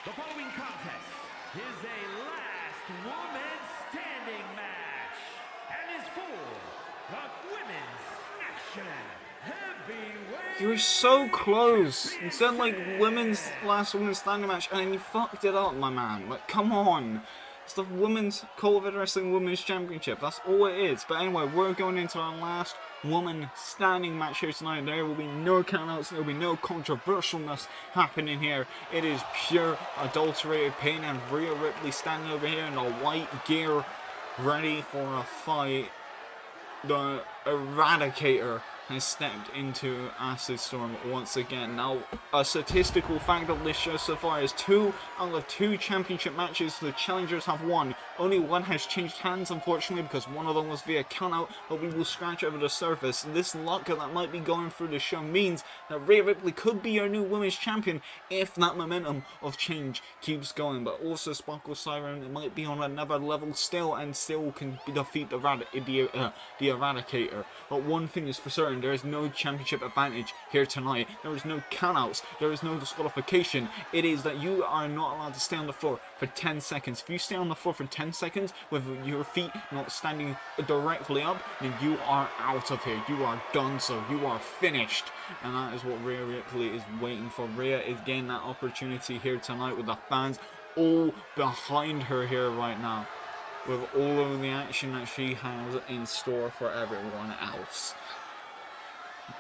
The following contest is a last woman standing match and is for the Women's Action Heavyweight. You were so close. You said like women's last women's standing match and then you fucked it up, my man. Like, come on. It's the women's COEW Wrestling Women's Championship. That's all it is. But anyway, we're going into our last woman standing match here tonight. There will be no countouts. There will be no controversialness happening here. It is pure adulterated pain, and Rhea Ripley standing over here in the white gear, ready for a fight. The Eradicator has stepped into Acid Storm once again. Now, a statistical fact of this show so far is 2 out of 2 championship matches the challengers have won. Only one has changed hands, unfortunately, because one of them was via countout, but we will scratch over the surface. This luck that might be going through the show means that Rhea Ripley could be our new women's champion if that momentum of change keeps going. But also, Sparkle Siren might be on another level still and still can defeat the Eradicator. But one thing is for certain, there is no championship advantage here tonight. There is no countouts. There is no disqualification. It is that you are not allowed to stay on the floor for 10 seconds. If you stay on the floor for 10 seconds with your feet not standing directly up, then you are out of here. You are done so. You are finished. And that is what Rhea Ripley is waiting for. Rhea is getting that opportunity here tonight with the fans all behind her here right now, with all of the action that she has in store for everyone else.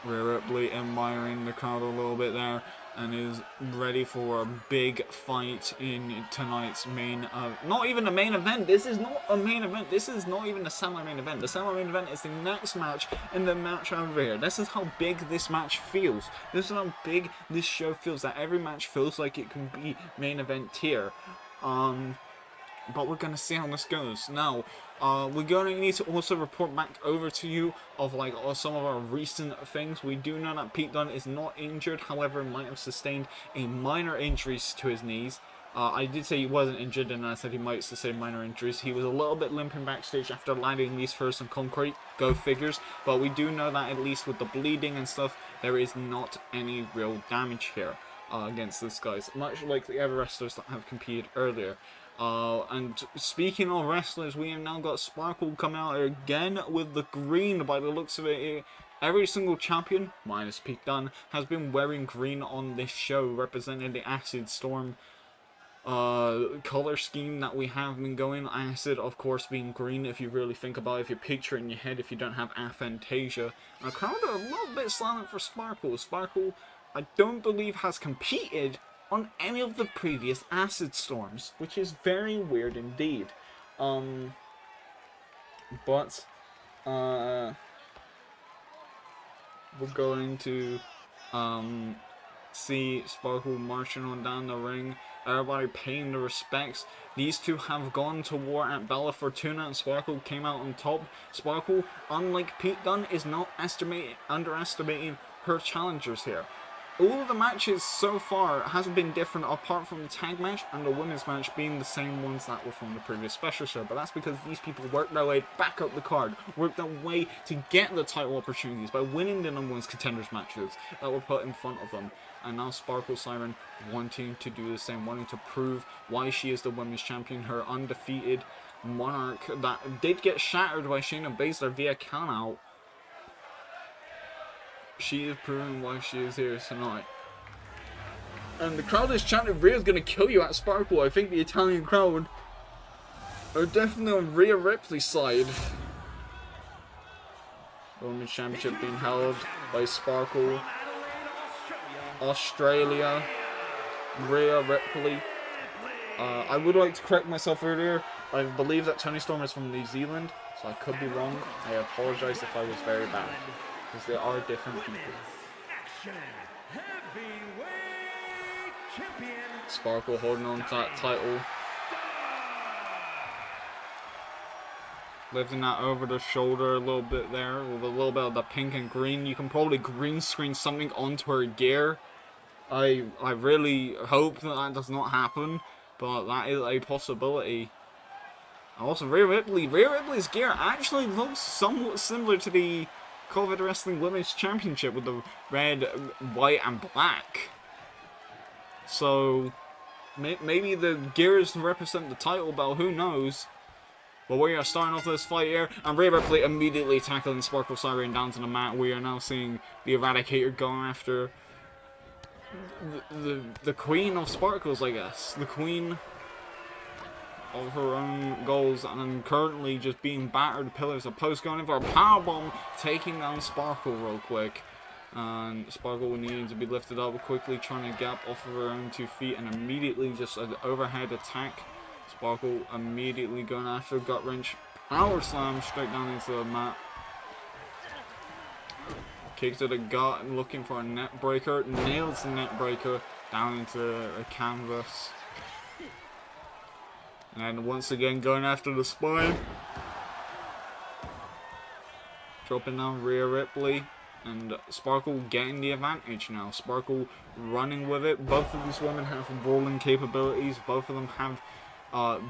Rhea Ripley admiring the crowd a little bit there and is ready for a big fight in tonight's main, not even a main event. This is not a main event. This is not even a semi-main event. The semi-main event is the next match in the match over here. This is how big this match feels. This is how big this show feels, that every match feels like it can be main event tier. But we're going to see how this goes. Now, we're going to need to also report back over to you of like some of our recent things. We do know that Pete Dunne is not injured, however, might have sustained a minor injuries to his knees. I did say he wasn't injured, and I said he might sustain minor injuries. He was a little bit limping backstage after landing these first on concrete. Go figures. But we do know that at least with the bleeding and stuff, there is not any real damage here against this guy. Much like the other wrestlers that have competed earlier. And speaking of wrestlers, we have now got Sparkle coming out again with the green by the looks of it. Every single champion, minus Pete Dunne, has been wearing green on this show, representing the Acid Storm color scheme that we have been going. Acid, of course, being green if you really think about it, if you picture it in your head, if you don't have aphantasia. And the crowd are a little bit silent for Sparkle. Sparkle, I don't believe, has competed on any of the previous Acid Storms, which is very weird indeed. But we're going to see Sparkle marching on down the ring, everybody paying the respects. These two have gone to war at Bella Fortuna, and Sparkle came out on top. Sparkle, unlike Pete Dunne, is not underestimating her challengers here. All of the matches so far hasn't been different apart from the tag match and the women's match being the same ones that were from the previous special show. But that's because these people worked their way back up the card, worked their way to get the title opportunities by winning the number 1 contenders matches that were put in front of them. And now Sparkle Siren wanting to do the same, wanting to prove why she is the women's champion, her undefeated monarch that did get shattered by Shayna Baszler via countout. She is proving why she is here tonight. And the crowd is chanting, Rhea's gonna kill you at Sparkle. I think the Italian crowd are definitely on Rhea Ripley's side. Women's Championship being held by Sparkle, Australia, Rhea Ripley. I would like to correct myself earlier. I believe that Toni Storm is from New Zealand, so I could be wrong. I apologize if I was very bad, because they are different people. Sparkle holding on to that title, lifting that over the shoulder a little bit there, with a little bit of the pink and green. You can probably green screen something onto her gear. I really hope that does not happen, but that is a possibility. Also, Rhea Ripley's gear actually looks somewhat similar to the COEW Wrestling Women's Championship with the red, white, and black. So Maybe the gears represent the title belt, who knows? But we are starting off this fight here, and Rhea Ripley immediately tackling Sparkle Siren down to the mat. We are now seeing the Eradicator going after the Queen of Sparkles, I guess. The Queen of her own goals, and currently just being battered pillars of post, going in for a powerbomb, taking down Sparkle real quick. And Sparkle needing to be lifted up quickly, trying to get up off of her own 2 feet, and immediately just an overhead attack. Sparkle immediately going after gut wrench, power slam straight down into the mat. Kick to the gut, looking for a net breaker, nails the net breaker down into the canvas. And once again going after the spine. Dropping down Rhea Ripley. And Sparkle getting the advantage now. Sparkle running with it. Both of these women have brawling capabilities. Both of them have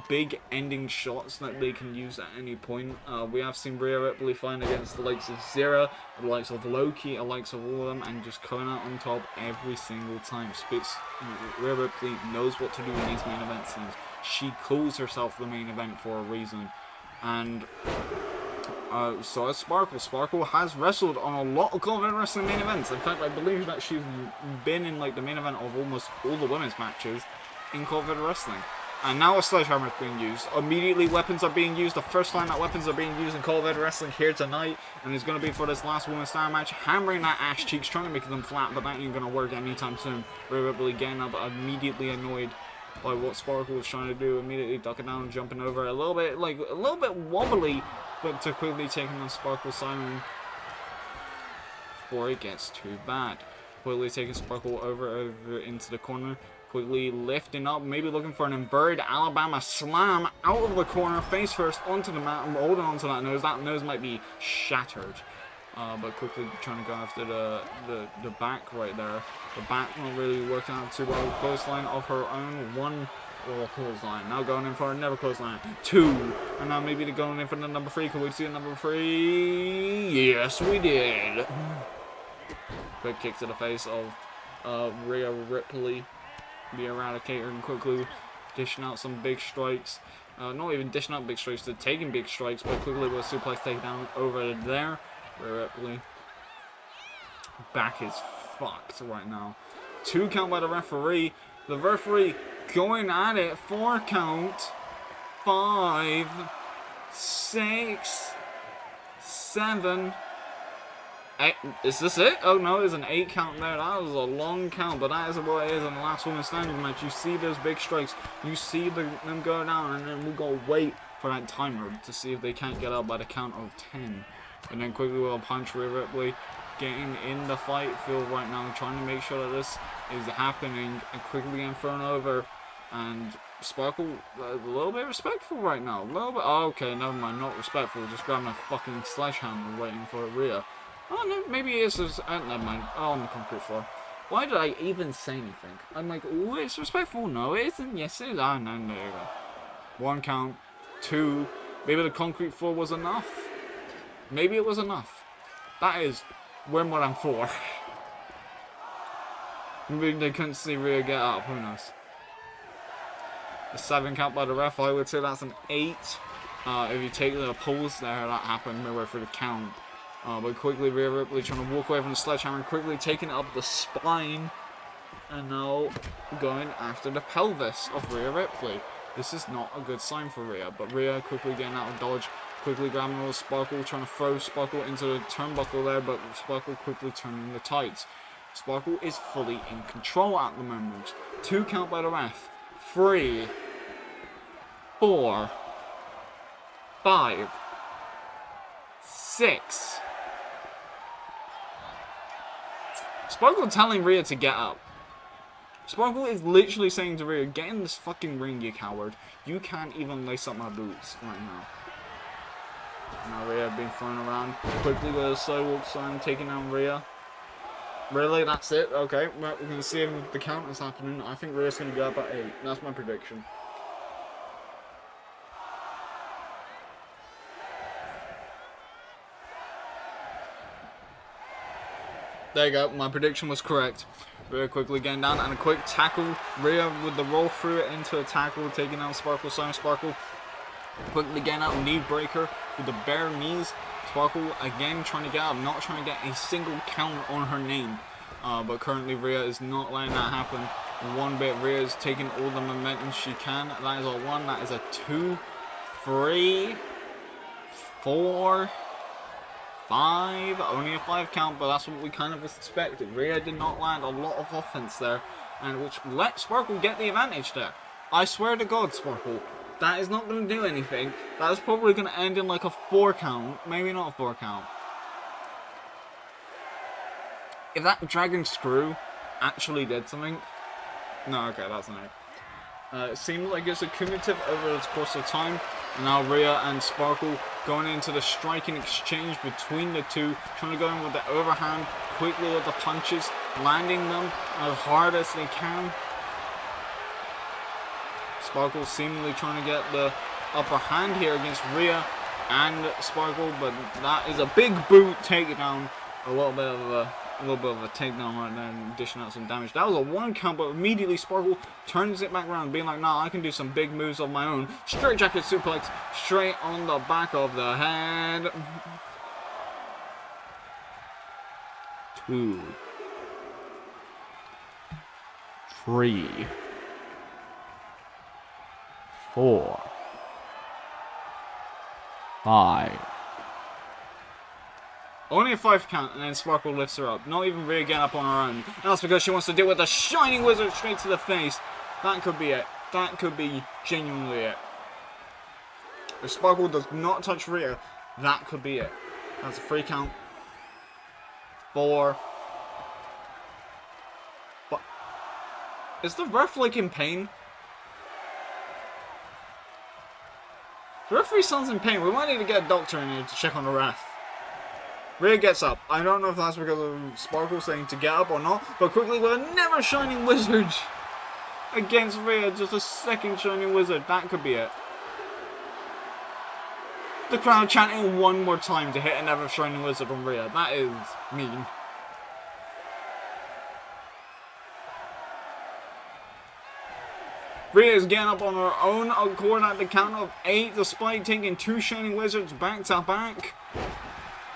big ending shots that they can use at any point. We have seen Rhea Ripley fighting against the likes of Zira, the likes of Loki, the likes of all of them, and just coming out on top every single time. Rhea Ripley knows what to do in these main event scenes. She calls herself the main event for a reason. And so has Sparkle. Sparkle has wrestled on a lot of COEW wrestling main events. In fact, I believe that she's been in like the main event of almost all the women's matches in COEW wrestling. And now a sledgehammer is being used. Immediately weapons are being used. The first time that weapons are being used in COEW wrestling here tonight. And it's going to be for this last women's star match. Hammering that ass cheeks, trying to make them flat, but that ain't going to work anytime soon. Rhea Ripley getting up, immediately annoyed by what Sparkle was trying to do. Immediately ducking down, jumping over. A little bit wobbly, but to quickly taking on Sparkle Siren before it gets too bad. Quickly taking Sparkle over into the corner. Quickly lifting up, maybe looking for an inverted Alabama slam out of the corner, face first onto the mat, and holding onto that nose. That nose might be shattered. But quickly trying to go after the back right there. The back not really working out too well. Clothesline of her own. One clothesline. Now going in for another clothesline. 2. And now maybe they're going in for the number 3. Can we see a number 3? Yes, we did. Quick kick to the face of Rhea Ripley. The Eradicator, and quickly dishing out some big strikes. Not even dishing out big strikes, they're taking big strikes, but quickly with a suplex takedown over there. Rhea Ripley. Back is fucked right now. 2 count by the referee. The referee going at it. 4 count. 5, 6, 7. 8. Is this it? Oh no, there's an 8 count there. That was a long count, but that is what it is in the last women's standing match. You see those big strikes, you see them go down, and then we gotta wait for that timer to see if they can't get up by the count of 10. And then quickly we'll punch Rhea Ripley, getting in the fight field right now, trying to make sure that this is happening, and quickly getting thrown over. And Sparkle, a little bit respectful right now. A little bit. Oh, okay, never mind, not respectful. Just grabbing a fucking sledgehammer, waiting for Rhea. Oh no, maybe it is. Never mind. Oh, on the concrete floor. Why did I even say anything? I'm like, oh, it's respectful. No, it isn't. Yes, it is. Oh, no, there you go. 1 count. 2. Maybe the concrete floor was enough. Maybe it was enough. That is way more than 4. Maybe they couldn't see Rhea get up. Who knows? A 7 count by the ref. I would say that's an 8. If you take the pulls there, that happened midway through the count. But quickly Rhea Ripley trying to walk away from the sledgehammer, quickly taking it up the spine, and now going after the pelvis of Rhea Ripley. This is not a good sign for Rhea, but Rhea quickly getting out of dodge, quickly grabbing all Sparkle, trying to throw Sparkle into the turnbuckle there, but Sparkle quickly turning the tights. Sparkle is fully in control at the moment. 2 count by the ref. 3, 4, 5, 6. Sparkle telling Rhea to get up. Sparkle is literally saying to Rhea, get in this fucking ring, you coward. You can't even lace up my boots right now. Now Rhea being thrown around. Quickly with a slow walk sign, taking down Rhea. Really? That's it? Okay. Well, we're going to see if the count is happening. I think Rhea's going to go up at 8. That's my prediction. There you go. My prediction was correct. Rhea quickly getting down and a quick tackle. Rhea with the roll through it into a tackle, taking out Sparkle. Sparkle quickly getting out knee breaker with the bare knees. Sparkle again trying to get up, not trying to get a single count on her name. But currently Rhea is not letting that happen one bit. Rhea is taking all the momentum she can. That is a 1, that is a 2, 3, 4, 5. Only a 5 count, but that's what we kind of expected. Rhea did not land a lot of offense there, and which let Sparkle get the advantage there. I swear to God, Sparkle, that is not going to do anything. That is probably going to end in like a 4 count. Maybe not a 4 count. If that dragon screw actually did something... No, okay, that's an 8. It seems like it's accumulative over the course of time. And now Rhea and Sparkle going into the striking exchange between the two. Trying to go in with the overhand, quickly with the punches, landing them as hard as they can. Sparkle seemingly trying to get the upper hand here against Rhea and Sparkle, but that is a big boot takedown. A little bit of a takedown right there and dishing out some damage. That was a 1 count, but immediately Sparkle turns it back around, being like, nah, I can do some big moves of my own. Straight jacket suplex, straight on the back of the head. 2, 3, 4, 5. Only a 5 count, and then Sparkle lifts her up. Not even Rhea getting up on her own. And that's because she wants to deal with the Shining Wizard straight to the face. That could be it. That could be genuinely it. If Sparkle does not touch Rhea, that could be it. That's a 3 count. 4. But is the ref like in pain? The referee sounds in pain. We might need to get a doctor in here to check on the ref. Rhea gets up. I don't know if that's because of Sparkle saying to get up or not, but quickly with a never Shining Wizard against Rhea, just a second Shining Wizard. That could be it. The crowd chanting one more time to hit a never Shining Wizard on Rhea. That is mean. Rhea is getting up on her own accord at the count of 8, despite taking 2 Shining Wizards back to back.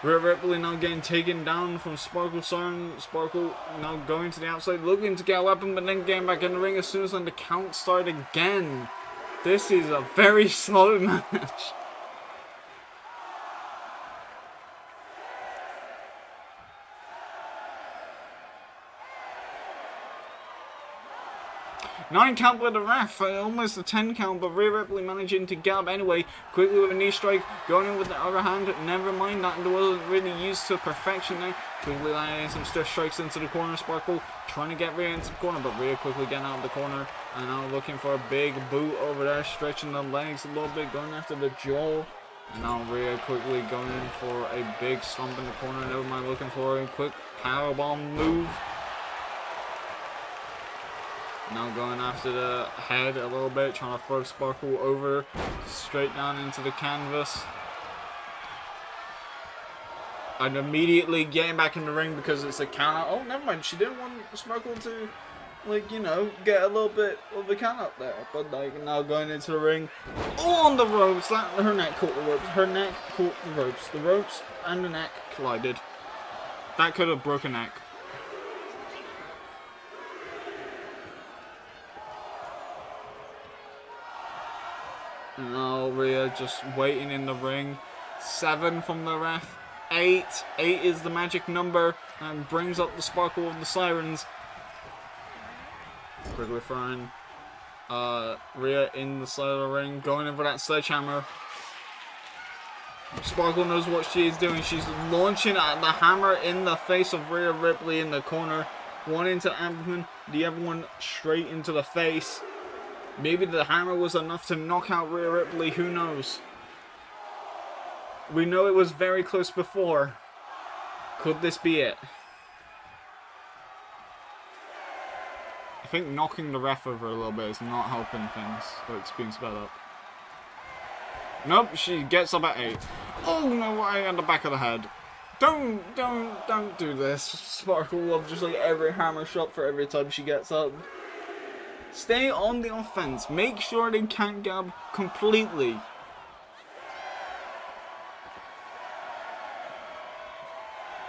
Rhea Ripley now getting taken down from Sparkle. Siren. Sparkle now going to the outside, looking to get a weapon, but then getting back in the ring as soon as the count started again. This is a very slow match. Nine count with the ref, almost a 10 count, but Rhea Ripley managing to get up anyway. Quickly with a knee strike, going in with the other hand. Never mind, that wasn't really used to perfection there. Quickly landing some stiff strikes into the corner. Sparkle trying to get Rhea into the corner, but Rhea quickly getting out of the corner. And now looking for a big boot over there, stretching the legs a little bit, going after the jaw. And now Rhea quickly going for a big stomp in the corner. Never mind, looking for a quick powerbomb move. Now going after the head a little bit, trying to throw Sparkle over, straight down into the canvas. And immediately getting back in the ring because it's a count out. Oh, never mind, she didn't want Sparkle to, like, you know, get a little bit of a count out there. But, like, now going into the ring, all on the ropes. Her neck caught the ropes. Her neck caught the ropes. The ropes and the neck collided. That could have broken neck. Now Rhea just waiting in the ring. 7 from the ref. 8. 8 is the magic number and brings up the Sparkle of the Sirens. Quickly throwing Rhea in the side of the ring, going in for that sledgehammer. Sparkle knows what she is doing. She's launching the hammer in the face of Rhea Ripley in the corner. One into abdomen, the other one straight into the face. Maybe the hammer was enough to knock out Rhea Ripley, who knows? We know it was very close before. Could this be it? I think knocking the ref over a little bit is not helping things, but it's being sped up. Nope, she gets up at 8. Oh no, right on the back of the head. Don't do this. Sparkle love just like every hammer shot for every time she gets up. Stay on the offense. Make sure they can't gab completely.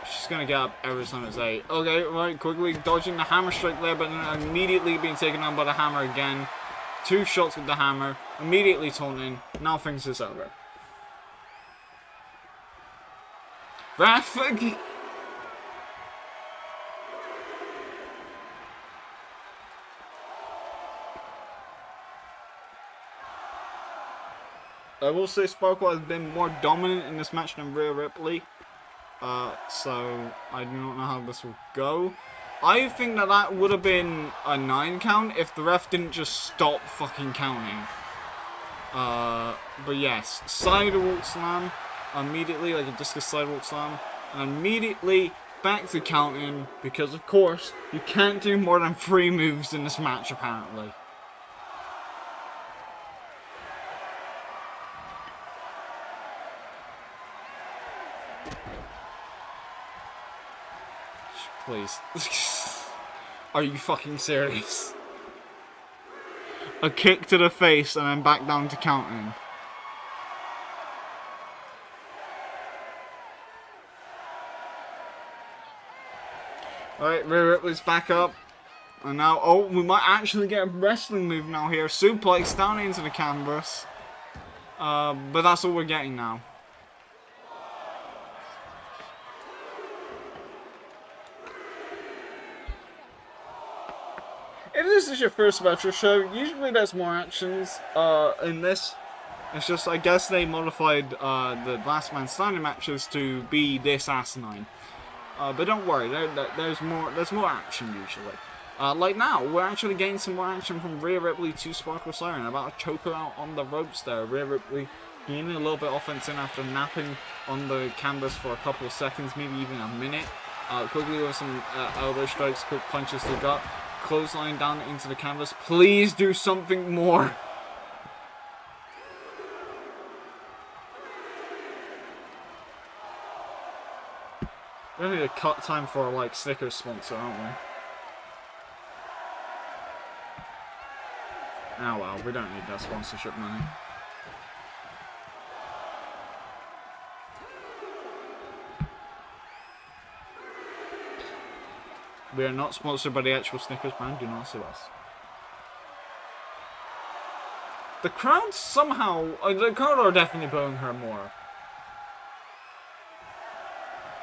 She's gonna gab every time it's 8. Okay, right, quickly dodging the hammer strike there, but then immediately being taken on by the hammer again. 2 shots with the hammer, immediately taunting. Now things is over. Ref! I will say Sparkle has been more dominant in this match than Rhea Ripley. So I do not know how this will go. I think that would have been a 9 count if the ref didn't just stop fucking counting. But yes, sidewalk slam immediately, like a discus sidewalk slam, and immediately back to counting because of course you can't do more than 3 moves in this match apparently. Please. Are you fucking serious? A kick to the face and then back down to counting. Alright, Rhea Ripley's back up. And now, oh, we might actually get a wrestling move now here. Suplex down into the canvas. But that's all we're getting now. If this is your first Metro show, usually there's more actions in this. It's just, I guess they modified the Last Man Standing matches to be this asinine. But don't worry, there's more action usually. Like now, we're actually getting some more action from Rhea Ripley to Sparkle Siren. About to choke her out on the ropes there. Rhea Ripley gaining a little bit of offense in after napping on the canvas for a couple of seconds, maybe even a minute. Quickly with some elbow strikes, quick punches to the gut. Clothesline down into the canvas. Please do something more. We need a cut time for like Snickers sponsor, aren't we? Oh well, we don't need that sponsorship money. We are not sponsored by the actual Snickers brand, do not sue us. The crowd somehow, the crowd are definitely booing her more.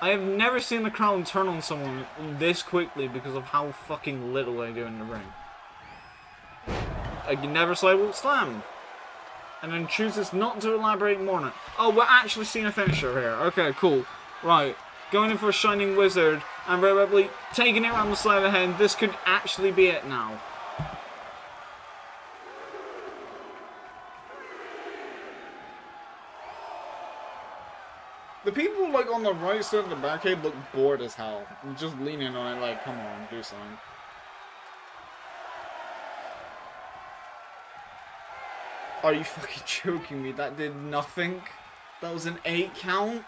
I have never seen the crowd turn on someone this quickly because of how fucking little they do in the ring. You never sidewalk slam. And then chooses not to elaborate more on it. Oh, we're actually seeing a finisher here. Okay, cool. Right. Going in for a Shining Wizard, and Rhea Ripley taking it around the side of the head. This could actually be it now. The people like on the right side of the barricade look bored as hell. I'm just leaning on it like, come on, do something. Are you fucking joking me? That did nothing? That was an 8 count?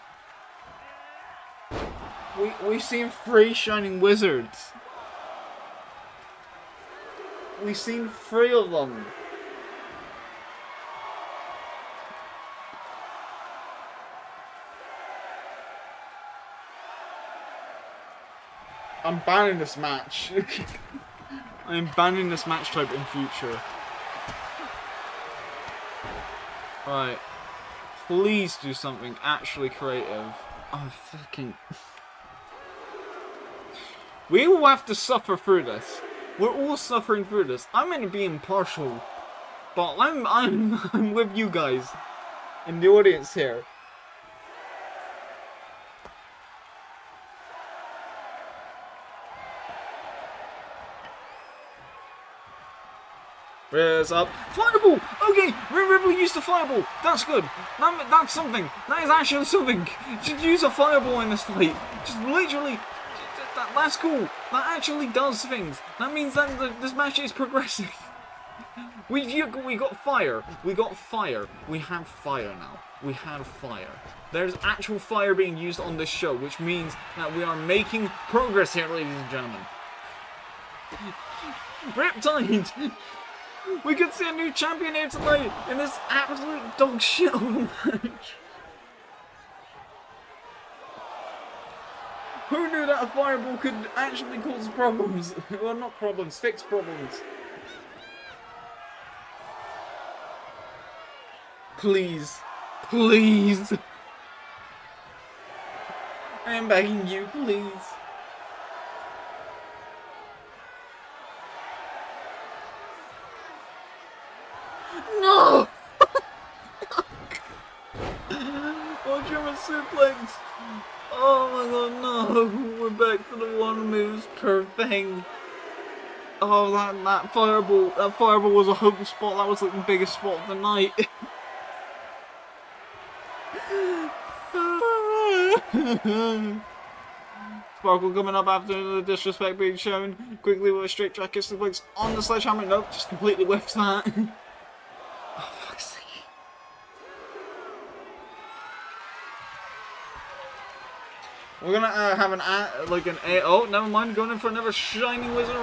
We've seen 3 Shining Wizards. We've seen 3 of them. I'm banning this match. I'm banning this match type in future. Alright. Please do something actually creative. Oh, fucking... We all have to suffer through this. We're all suffering through this. I'm going to be impartial, but I'm with you guys in the audience here. Rhea's up. Fireball! Okay, Rhea Ripley used a fireball. That's good. That's something. That is actually something. Should use a fireball in this fight. Just literally... That's cool. That actually does things. That means that this match is progressing. We got fire. We got fire. We have fire now. We have fire. There's actual fire being used on this show, which means that we are making progress here, ladies and gentlemen. Riptide! We could see a new champion here tonight in this absolute dog shit of a match. Who knew that a fireball could actually cause problems? Well, not problems, fix problems. Please. Please. I am begging you, please. No! Oh, German suplex. Oh my god, no. We're back to the one moves per thing. Oh, that fireball was a hope spot. That was like the biggest spot of the night. Sparkle coming up after the disrespect being shown. Quickly with a straight track kiss suplex on the sledgehammer. Nope, just completely whiffs that. Oh, fuck's sake. We're gonna have oh, never mind, going in for another Shining Wizard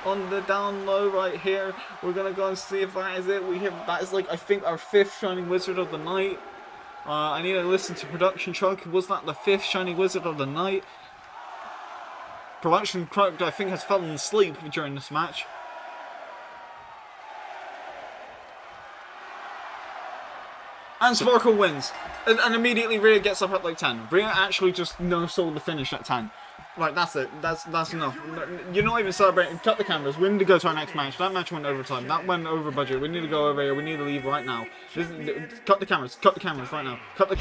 on the down low right here. We're gonna go and see if that is it. That is like, I think, our 5th Shining Wizard of the night. I need to listen to production truck. Was that the 5th Shining Wizard of the night? Production truck, I think, has fallen asleep during this match. And Sparkle wins. And immediately Rhea gets up at like 10. Rhea actually just no-sold the finish at 10. Right, that's it. That's enough. You're not even celebrating. Cut the cameras. We need to go to our next match. That match went overtime. That went over budget. We need to go over here. We need to leave right now. Cut the cameras. Cut the cameras right now. Cut the...